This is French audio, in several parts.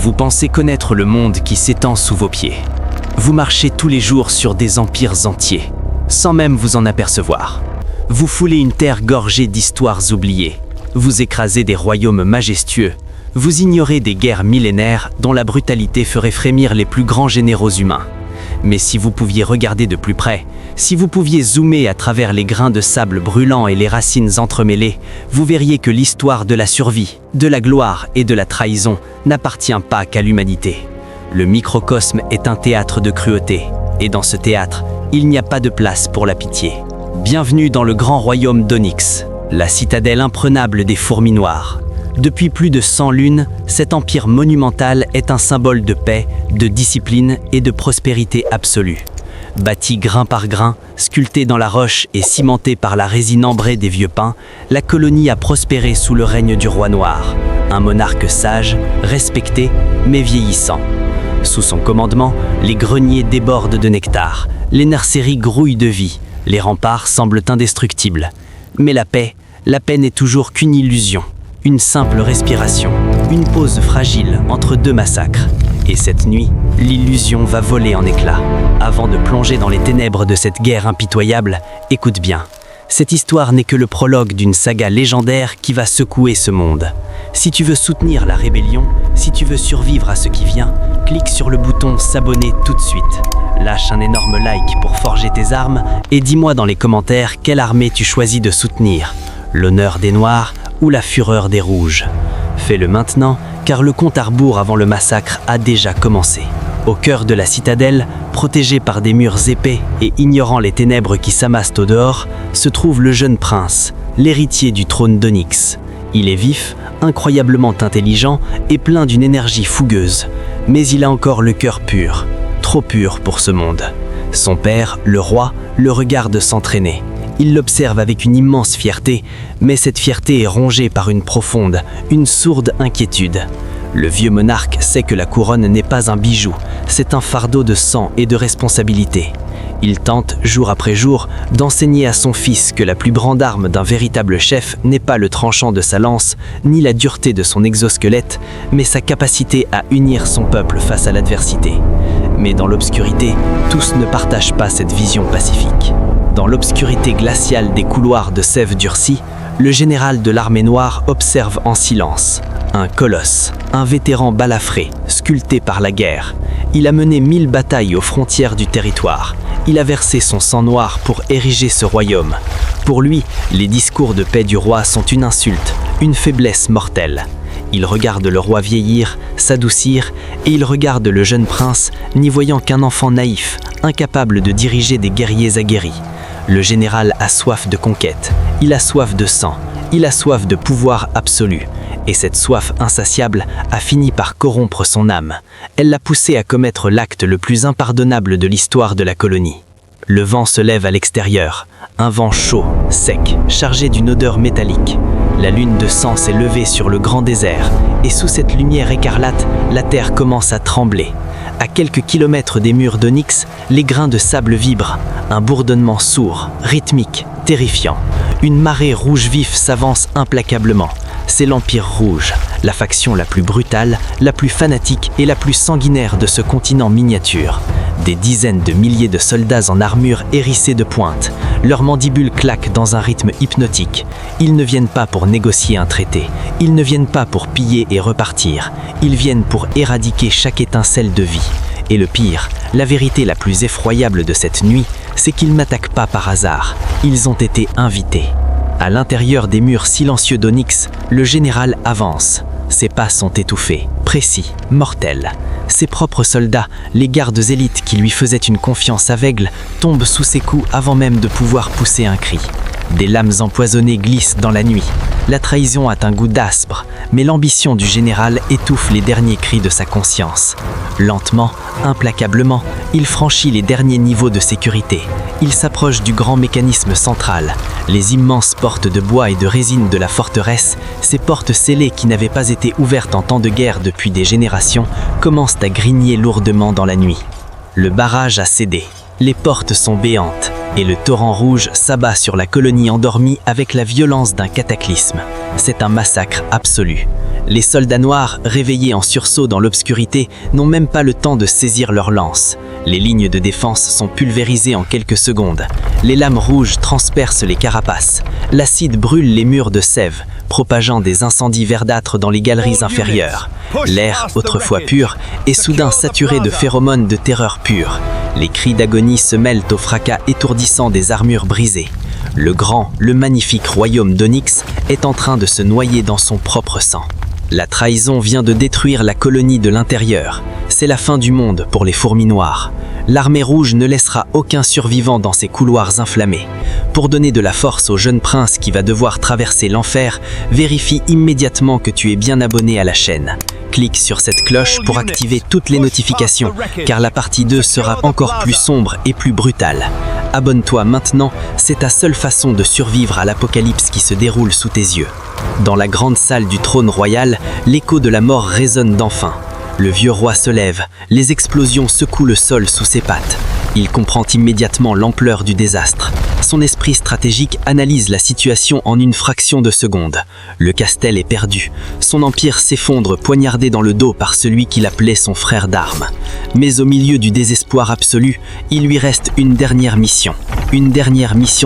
Vous pensez connaître le monde qui s'étend sous vos pieds. Vous marchez tous les jours sur des empires entiers, sans même vous en apercevoir. Vous foulez une terre gorgée d'histoires oubliées. Vous écrasez des royaumes majestueux. Vous ignorez des guerres millénaires dont la brutalité ferait frémir les plus grands généraux humains. Mais si vous pouviez regarder de plus près, si vous pouviez zoomer à travers les grains de sable brûlants et les racines entremêlées, vous verriez que l'histoire de la survie, de la gloire et de la trahison n'appartient pas qu'à l'humanité. Le microcosme est un théâtre de cruauté, et dans ce théâtre, il n'y a pas de place pour la pitié. Bienvenue dans le grand royaume d'Onyx, la citadelle imprenable des fourmis noires. Depuis plus de 100 lunes, cet empire monumental est un symbole de paix, de discipline et de prospérité absolue. Bâti grain par grain, sculpté dans la roche et cimenté par la résine ambrée des vieux pins, la colonie a prospéré sous le règne du roi noir, un monarque sage, respecté, mais vieillissant. Sous son commandement, les greniers débordent de nectar, les nurseries grouillent de vie, les remparts semblent indestructibles. Mais la paix n'est toujours qu'une illusion. Une simple respiration, une pause fragile entre deux massacres. Et cette nuit, l'illusion va voler en éclats. Avant de plonger dans les ténèbres de cette guerre impitoyable, écoute bien. Cette histoire n'est que le prologue d'une saga légendaire qui va secouer ce monde. Si tu veux soutenir la rébellion, si tu veux survivre à ce qui vient, clique sur le bouton s'abonner tout de suite. Lâche un énorme like pour forger tes armes et dis-moi dans les commentaires quelle armée tu choisis de soutenir. L'honneur des Noirs ou la fureur des Rouges. Fais-le maintenant, car le compte à rebours avant le massacre a déjà commencé. Au cœur de la citadelle, protégé par des murs épais et ignorant les ténèbres qui s'amassent au dehors, se trouve le jeune prince, l'héritier du trône d'Onyx. Il est vif, incroyablement intelligent et plein d'une énergie fougueuse. Mais il a encore le cœur pur, trop pur pour ce monde. Son père, le roi, le regarde s'entraîner. Il l'observe avec une immense fierté, mais cette fierté est rongée par une profonde, une sourde inquiétude. Le vieux monarque sait que la couronne n'est pas un bijou, c'est un fardeau de sang et de responsabilité. Il tente, jour après jour, d'enseigner à son fils que la plus grande arme d'un véritable chef n'est pas le tranchant de sa lance, ni la dureté de son exosquelette, mais sa capacité à unir son peuple face à l'adversité. Mais dans l'obscurité, tous ne partagent pas cette vision pacifique. Dans l'obscurité glaciale des couloirs de sève durcie, le général de l'armée noire observe en silence. Un colosse, un vétéran balafré, sculpté par la guerre. Il a mené 1000 batailles aux frontières du territoire. Il a versé son sang noir pour ériger ce royaume. Pour lui, les discours de paix du roi sont une insulte, une faiblesse mortelle. Il regarde le roi vieillir, s'adoucir, et il regarde le jeune prince, n'y voyant qu'un enfant naïf, incapable de diriger des guerriers aguerris. Le général a soif de conquête, il a soif de sang, il a soif de pouvoir absolu. Et cette soif insatiable a fini par corrompre son âme. Elle l'a poussé à commettre l'acte le plus impardonnable de l'histoire de la colonie. Le vent se lève à l'extérieur, un vent chaud, sec, chargé d'une odeur métallique. La lune de sang s'est levée sur le grand désert, et sous cette lumière écarlate, la terre commence à trembler. À quelques kilomètres des murs d'Onyx, les grains de sable vibrent, un bourdonnement sourd, rythmique, terrifiant. Une marée rouge vif s'avance implacablement. C'est l'Empire Rouge, la faction la plus brutale, la plus fanatique et la plus sanguinaire de ce continent miniature. Des dizaines de milliers de soldats en armure hérissée de pointe. Leurs mandibules claquent dans un rythme hypnotique. Ils ne viennent pas pour négocier un traité. Ils ne viennent pas pour piller et repartir. Ils viennent pour éradiquer chaque étincelle de vie. Et le pire, la vérité la plus effroyable de cette nuit, c'est qu'ils n'attaquent pas par hasard. Ils ont été invités. À l'intérieur des murs silencieux d'Onyx, le général avance. Ses pas sont étouffés, précis, mortels. Ses propres soldats, les gardes élites qui lui faisaient une confiance aveugle, tombent sous ses coups avant même de pouvoir pousser un cri. Des lames empoisonnées glissent dans la nuit. La trahison a un goût d'aspre, mais l'ambition du général étouffe les derniers cris de sa conscience. Lentement, implacablement, il franchit les derniers niveaux de sécurité. Il s'approche du grand mécanisme central. Les immenses portes de bois et de résine de la forteresse, ces portes scellées qui n'avaient pas été ouvertes en temps de guerre depuis des générations, commencent à grigner lourdement dans la nuit. Le barrage a cédé. Les portes sont béantes. Et le torrent rouge s'abat sur la colonie endormie avec la violence d'un cataclysme. C'est un massacre absolu. Les soldats noirs, réveillés en sursaut dans l'obscurité, n'ont même pas le temps de saisir leurs lances. Les lignes de défense sont pulvérisées en quelques secondes. Les lames rouges transpercent les carapaces. L'acide brûle les murs de sève, propageant des incendies verdâtres dans les galeries inférieures. L'air, autrefois pur, est soudain saturé de phéromones de terreur pure. Les cris d'agonie se mêlent au fracas étourdissant des armures brisées. Le grand, le magnifique royaume d'Onyx est en train de se noyer dans son propre sang. La trahison vient de détruire la colonie de l'intérieur. C'est la fin du monde pour les fourmis noires. L'armée rouge ne laissera aucun survivant dans ces couloirs inflammés. Pour donner de la force au jeune prince qui va devoir traverser l'enfer, vérifie immédiatement que tu es bien abonné à la chaîne. Clique sur cette cloche pour activer toutes les notifications, car la partie 2 sera encore plus sombre et plus brutale. Abonne-toi maintenant, c'est ta seule façon de survivre à l'apocalypse qui se déroule sous tes yeux. Dans la grande salle du trône royal, l'écho de la mort résonne d'enfin. Le vieux roi se lève, les explosions secouent le sol sous ses pattes. Il comprend immédiatement l'ampleur du désastre. Son esprit stratégique analyse la situation en une fraction de seconde. Le Castel est perdu. Son empire s'effondre poignardé dans le dos par celui qu'il appelait son frère d'armes. Mais au milieu du désespoir absolu, il lui reste une dernière mission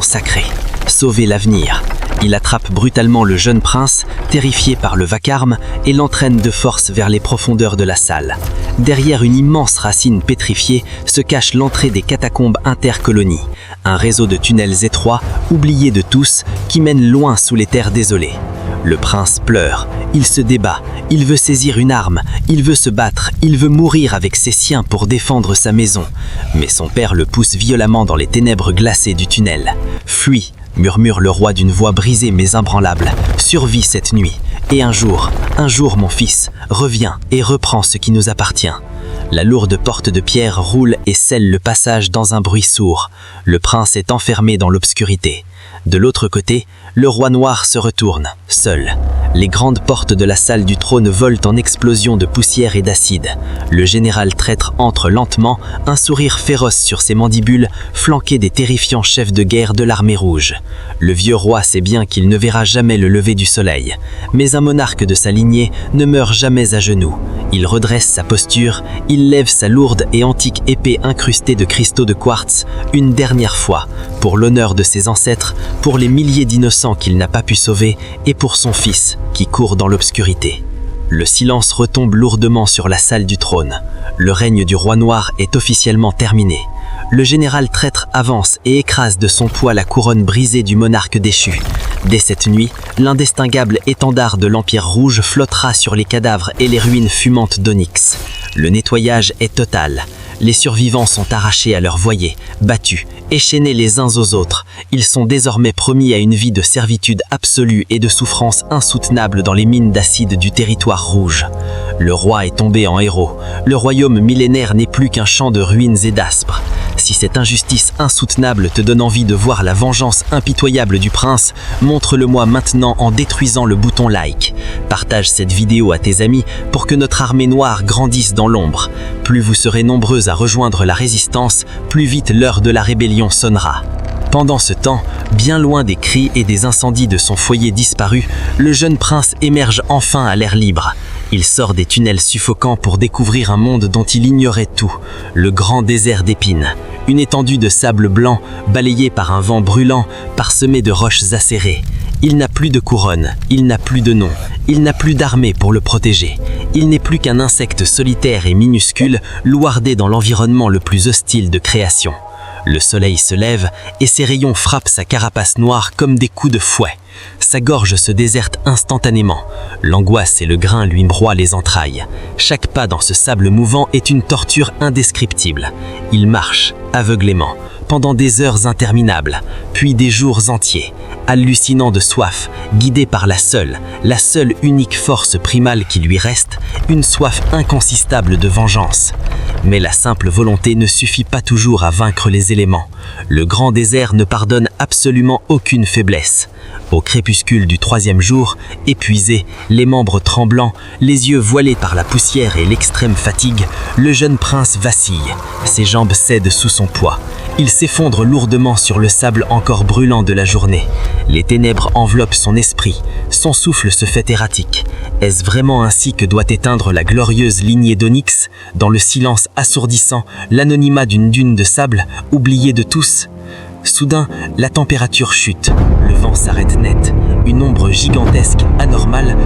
sacrée. Sauver l'avenir. Il attrape brutalement le jeune prince, terrifié par le vacarme, et l'entraîne de force vers les profondeurs de la salle. Derrière une immense racine pétrifiée se cache l'entrée des catacombes intercolonies, un réseau de tunnels étroits, oubliés de tous, qui mènent loin sous les terres désolées. Le prince pleure, il se débat, il veut saisir une arme, il veut se battre, il veut mourir avec ses siens pour défendre sa maison. Mais son père le pousse violemment dans les ténèbres glacées du tunnel. « Fuis !» murmure le roi d'une voix brisée mais imbranlable. « Survis cette nuit, et un jour, mon fils, reviens et reprends ce qui nous appartient. » La lourde porte de pierre roule et scelle le passage dans un bruit sourd. Le prince est enfermé dans l'obscurité. De l'autre côté, le roi noir se retourne, seul. Les grandes portes de la salle du trône volent en explosions de poussière et d'acide. Le général traître entre lentement, un sourire féroce sur ses mandibules, flanqué des terrifiants chefs de guerre de l'armée rouge. Le vieux roi sait bien qu'il ne verra jamais le lever du soleil. Mais un monarque de sa lignée ne meurt jamais à genoux. Il redresse sa posture, il lève sa lourde et antique épée incrustée de cristaux de quartz, une dernière fois, pour l'honneur de ses ancêtres, pour les milliers d'innocents qu'il n'a pas pu sauver et pour son fils qui court dans l'obscurité. Le silence retombe lourdement sur la salle du trône. Le règne du roi noir est officiellement terminé. Le général traître avance et écrase de son poids la couronne brisée du monarque déchu. Dès cette nuit, l'indistinguable étendard de l'Empire rouge flottera sur les cadavres et les ruines fumantes d'Onyx. Le nettoyage est total. Les survivants sont arrachés à leur voyer, battus, échaînés les uns aux autres. Ils sont désormais promis à une vie de servitude absolue et de souffrance insoutenable dans les mines d'acide du territoire rouge. Le roi est tombé en héros. Le royaume millénaire n'est plus qu'un champ de ruines et d'aspres. Si cette injustice insoutenable te donne envie de voir la vengeance impitoyable du prince, montre-le-moi maintenant en détruisant le bouton like. Partage cette vidéo à tes amis pour que notre armée noire grandisse dans l'ombre. Plus vous serez nombreux à rejoindre la résistance, plus vite l'heure de la rébellion sonnera. Pendant ce temps, bien loin des cris et des incendies de son foyer disparu, le jeune prince émerge enfin à l'air libre. Il sort des tunnels suffocants pour découvrir un monde dont il ignorait tout, le grand désert d'épines. Une étendue de sable blanc, balayée par un vent brûlant, parsemée de roches acérées. Il n'a plus de couronne, il n'a plus de nom, il n'a plus d'armée pour le protéger. Il n'est plus qu'un insecte solitaire et minuscule, lourdé dans l'environnement le plus hostile de création. Le soleil se lève et ses rayons frappent sa carapace noire comme des coups de fouet. Sa gorge se déserte instantanément. L'angoisse et le grain lui broient les entrailles. Chaque pas dans ce sable mouvant est une torture indescriptible. Il marche, aveuglément, pendant des heures interminables, puis des jours entiers, hallucinant de soif, guidé par la seule unique force primale qui lui reste, une soif inconsistable de vengeance. Mais la simple volonté ne suffit pas toujours à vaincre les éléments. Le grand désert ne pardonne absolument aucune faiblesse. Au crépuscule du 3e jour, épuisé, les membres tremblants, les yeux voilés par la poussière et l'extrême fatigue, le jeune prince vacille. Ses jambes cèdent sous son poids. Il s'effondre lourdement sur le sable encore brûlant de la journée. Les ténèbres enveloppent son esprit. Son souffle se fait erratique. Est-ce vraiment ainsi que doit éteindre la glorieuse lignée d'Onyx, dans le silence assourdissant, l'anonymat d'une dune de sable, oubliée de tous ? Soudain, la température chute, le vent s'arrête net. Une ombre gigantesque, anormale,